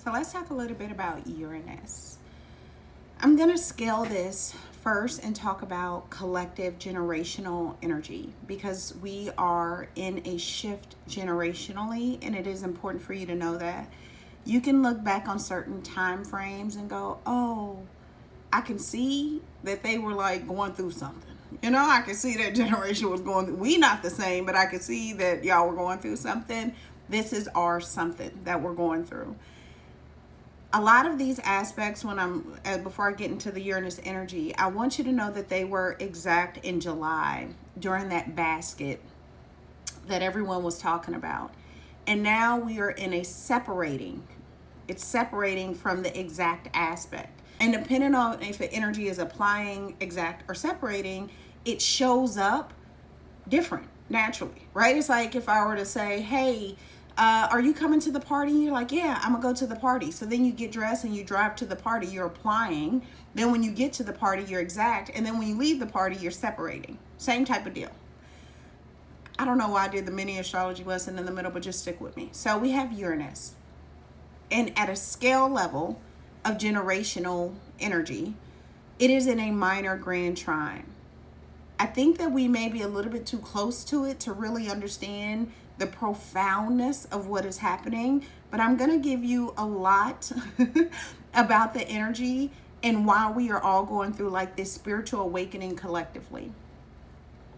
So let's talk a little bit about Uranus. I'm going to scale this first and talk about collective generational energy because we are in a shift generationally, and it is important for you to know that. You can look back on certain time frames and go, oh, I can see that they were like going through something. You know, I can see that generation was going through. We not the same, but I can see that y'all were going through something. This is our something that we're going through. A lot of these aspects, before I get into the Uranus energy, I want you to know that they were exact in July during that basket that everyone was talking about. And now we are in a separating. It's separating from the exact aspect. And depending on if the energy is applying, exact, or separating, it shows up different naturally, right? It's like if I were to say, hey, are you coming to the party? You're like, yeah, I'm gonna go to the party. So then you get dressed and you drive to the party, you're applying. Then when you get to the party, you're exact. And then when you leave the party, you're separating. Same type of deal. I don't know why I did the mini astrology lesson in the middle, but just stick with me. So we have Uranus. And at a scale level of generational energy, it is in a minor grand trine. I think that we may be a little bit too close to it to really understand the profoundness of what is happening, but I'm going to give you a lot about the energy and why we are all going through like this spiritual awakening collectively,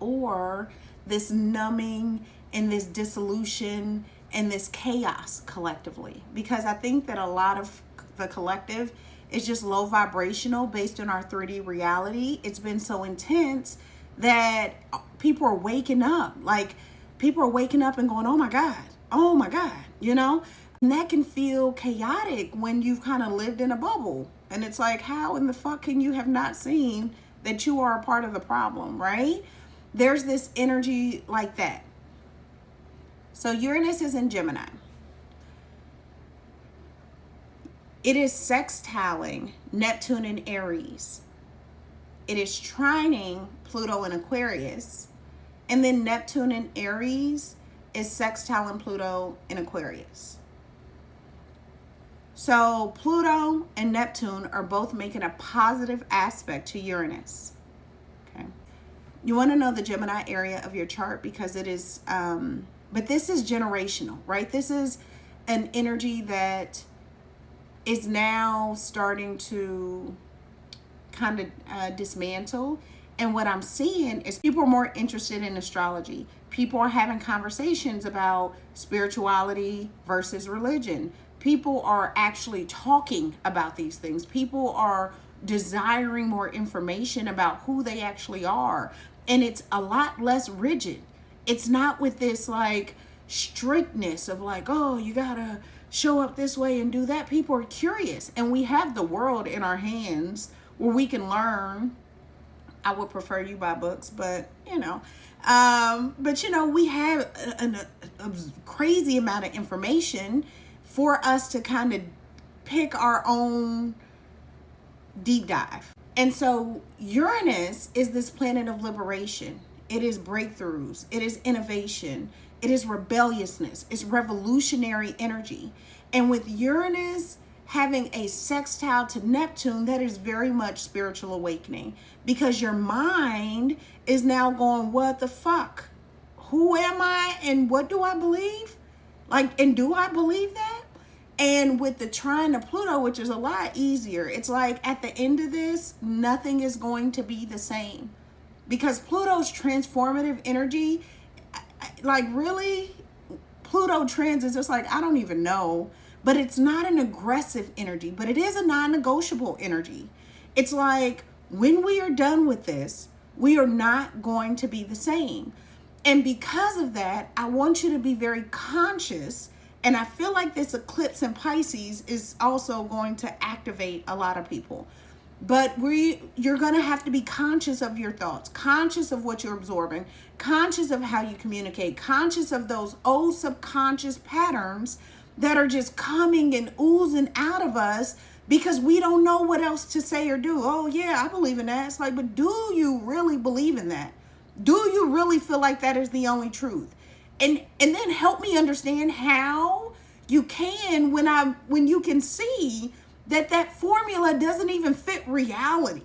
or this numbing and this dissolution and this chaos collectively, because I think that a lot of the collective is just low vibrational based on our 3D reality. It's been so intense that people are waking up. Like, people are waking up and going, oh my God, you know? And that can feel chaotic when you've kind of lived in a bubble. And it's like, how in the fuck can you have not seen that you are a part of the problem, right? There's this energy like that. So Uranus is in Gemini. It is sextiling Neptune in Aries. It is trining Pluto in Aquarius. And then Neptune in Aries is sextiling Pluto in Aquarius. So Pluto and Neptune are both making a positive aspect to Uranus. Okay. You want to know the Gemini area of your chart because it is, but this is generational, right? This is an energy that is now starting to kind of dismantle. And what I'm seeing is people are more interested in astrology. People are having conversations about spirituality versus religion. People are actually talking about these things. People are desiring more information about who they actually are. And it's a lot less rigid. It's not with this like strictness of like, oh, you gotta show up this way and do that. People are curious, and we have the world in our hands where we can learn. I would prefer you buy books, but you know, we have a crazy amount of information for us to kind of pick our own deep dive. And so Uranus is this planet of liberation. It is breakthroughs. It is innovation. It is rebelliousness. It's revolutionary energy. And with Uranus having a sextile to Neptune, that is very much spiritual awakening, because your mind is now going, what the fuck? Who am I? And what do I believe? Like, and do I believe that? And with the trine to Pluto, which is a lot easier, it's like at the end of this, nothing is going to be the same, because Pluto's transformative energy, like really, Pluto transits, it's like, I don't even know. But it's not an aggressive energy, but it is a non-negotiable energy. It's like, when we are done with this, we are not going to be the same. And because of that, I want you to be very conscious. And I feel like this eclipse in Pisces is also going to activate a lot of people. But you're going to have to be conscious of your thoughts, conscious of what you're absorbing, conscious of how you communicate, conscious of those old subconscious patterns that are just coming and oozing out of us because we don't know what else to say or do. Oh yeah, I believe in that. It's like, but do you really believe in that? Do you really feel like that is the only truth? And then help me understand how You can when you can see that formula doesn't even fit reality.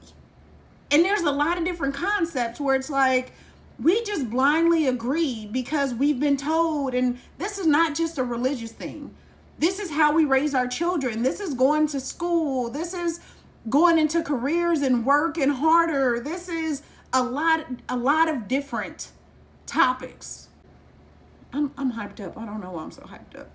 And there's a lot of different concepts where it's like, we just blindly agree because we've been told, and this is not just a religious thing. This is how we raise our children. This is going to school. This is going into careers and working harder. This is a lot of different topics. I'm hyped up. I don't know why I'm so hyped up.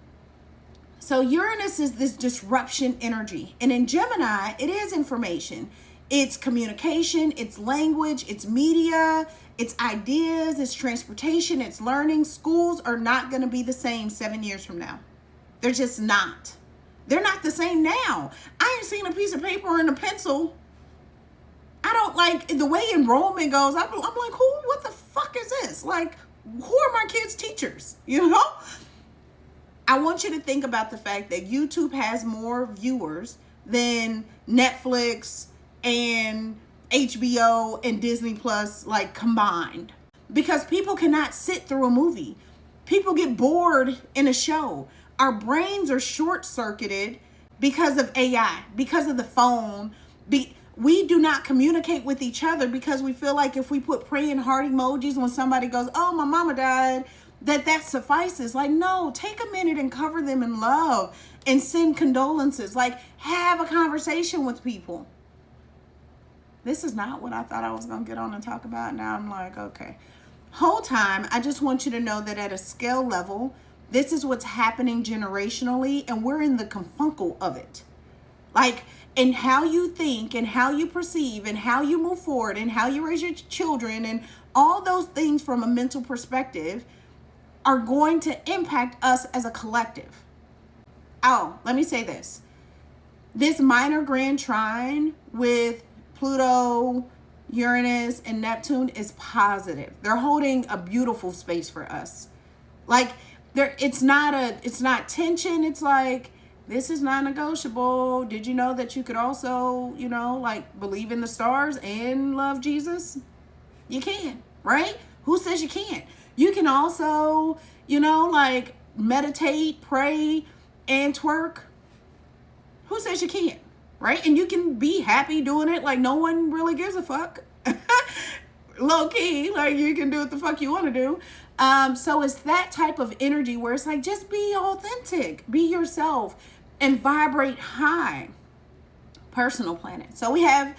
So Uranus is this disruption energy. And in Gemini, it is information. It's communication, it's language, it's media, it's ideas, it's transportation, it's learning. Schools are not going to be the same 7 years from now. They're just not. They're not the same now. I ain't seen a piece of paper and a pencil. I don't like the way enrollment goes. I'm like, what the fuck is this? Like, who are my kids' teachers? You know? I want you to think about the fact that YouTube has more viewers than Netflix and HBO and Disney Plus, like, combined. Because people cannot sit through a movie. People get bored in a show. Our brains are short-circuited because of AI, because of the phone. We do not communicate with each other because we feel like if we put praying heart emojis when somebody goes, oh, my mama died, that suffices. Like, no, take a minute and cover them in love and send condolences. Like, have a conversation with people. This is not what I thought I was going to get on and talk about. Now I'm like, okay. Whole time, I just want you to know that at a scale level, this is what's happening generationally, and we're in the confuncle of it. Like, and how you think and how you perceive and how you move forward and how you raise your children and all those things from a mental perspective are going to impact us as a collective. Oh, let me say this. This minor grand trine with Pluto, Uranus, and Neptune is positive. They're holding a beautiful space for us. Like, it's not tension. It's like, this is not negotiable. Did you know that you could also, like, believe in the stars and love Jesus? You can, right? Who says you can't? You can also, like, meditate, pray, and twerk. Who says you can't, right? And you can be happy doing it like no one really gives a fuck. Low key, like, you can do what the fuck you want to do. So it's that type of energy where it's like, just be authentic, be yourself, and vibrate high. Personal planet. So we have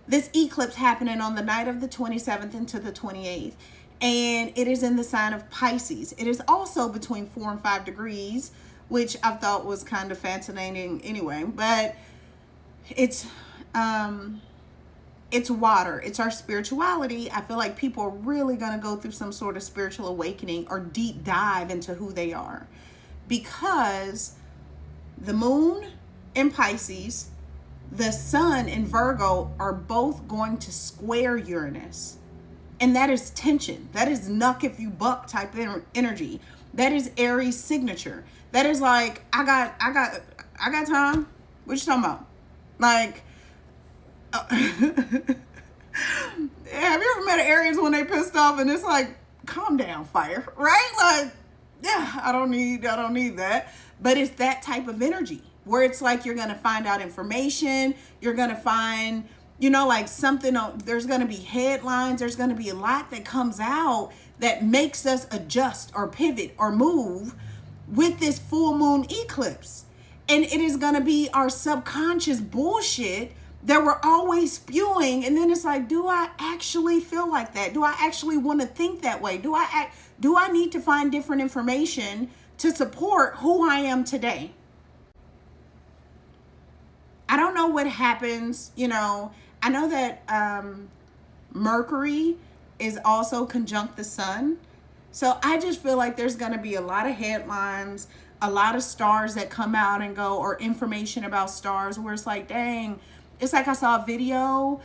this eclipse happening on the night of the 27th into the 28th. And it is in the sign of Pisces. It is also between 4 and 5 degrees, which I thought was kind of fascinating anyway. But it's water. It's our spirituality. I feel like people are really going to go through some sort of spiritual awakening or deep dive into who they are. Because the moon in Pisces, the sun in Virgo are both going to square Uranus. And that is tension. That is knuck if you buck type energy. That is Aries signature. That is like, I got time. What you talking about? Like, have you ever met an Aries when they pissed off and it's like, calm down, fire, right? Like, yeah, I don't need that. But it's that type of energy where it's like, you're going to find out information. You're going to find, like something, there's going to be headlines. There's going to be a lot that comes out that makes us adjust or pivot or move with this full moon eclipse. And it is going to be our subconscious bullshit that we're always spewing. And then it's like, do I actually feel like that? Do I actually want to think that way? Do I need to find different information to support who I am today? I don't know what happens, I know that Mercury is also conjunct the sun. So I just feel like there's going to be a lot of headlines, a lot of stars that come out and go, or information about stars where it's like, dang, it's like I saw a video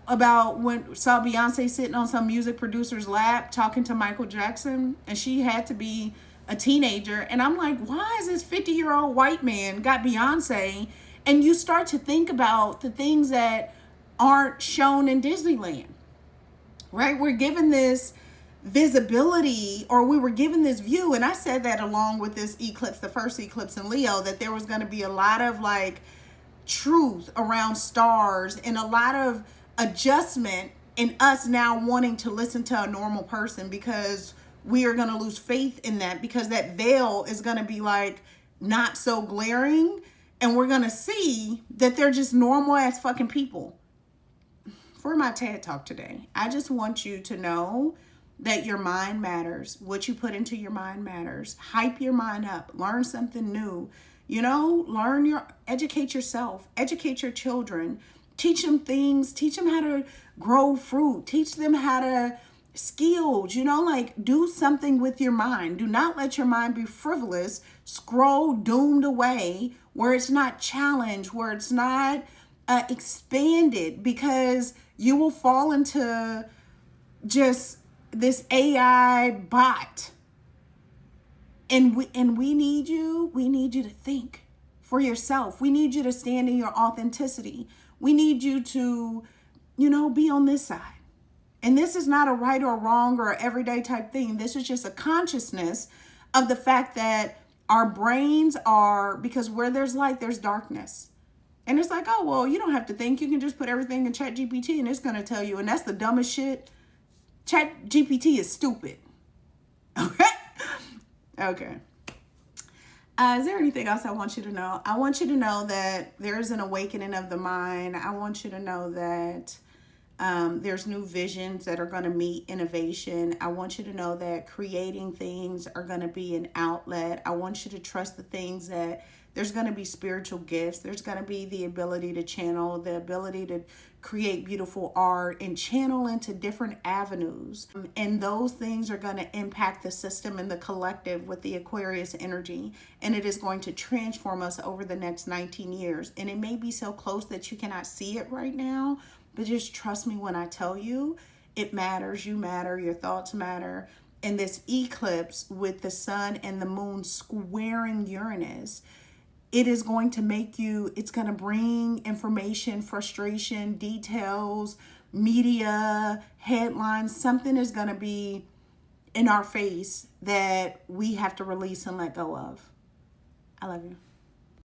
about saw Beyonce sitting on some music producer's lap talking to Michael Jackson, and she had to be a teenager. And I'm like, why is this 50-year-old white man got Beyonce? And you start to think about the things that aren't shown in Disneyland, right? We're given this visibility, or we were given this view. And I said that along with this eclipse, the first eclipse in Leo, that there was going to be a lot of like truth around stars and a lot of adjustment in us now wanting to listen to a normal person, because we are going to lose faith in that, because that veil is going to be like not so glaring, and we're going to see that they're just normal ass fucking people. For my TED Talk today, I just want you to know that your mind matters. What you put into your mind matters. Hype your mind up. Learn something new. You know, educate yourself. Educate your children. Teach them things. Teach them how to grow fruit. Teach them how to skills. You know, like do something with your mind. Do not let your mind be frivolous, scroll doomed away, where it's not challenged, where it's not expanded, because you will fall into just this AI bot. And we need you to think for yourself. We need you to stand in your authenticity. We need you to, you know, be on this side. And this is not a right or wrong or everyday type thing. This is just a consciousness of the fact that our brains are, because where there's light, there's darkness. And it's like, oh, well, you don't have to think. You can just put everything in ChatGPT and it's going to tell you. And that's the dumbest shit. ChatGPT is stupid. Okay? Okay. Is there anything else I want you to know? I want you to know that there's an awakening of the mind. I want you to know that there's new visions that are going to meet innovation. I want you to know that creating things are going to be an outlet. I want you to trust the things that there's going to be spiritual gifts. There's going to be the ability to channel, the ability to create beautiful art and channel into different avenues. And those things are going to impact the system and the collective with the Aquarius energy. And it is going to transform us over the next 19 years. And it may be so close that you cannot see it right now, but just trust me when I tell you, it matters. You matter. Your thoughts matter. And this eclipse with the sun and the moon squaring Uranus, it is going to make you, it's going to bring information, frustration, details, media, headlines. Something is going to be in our face that we have to release and let go of. I love you.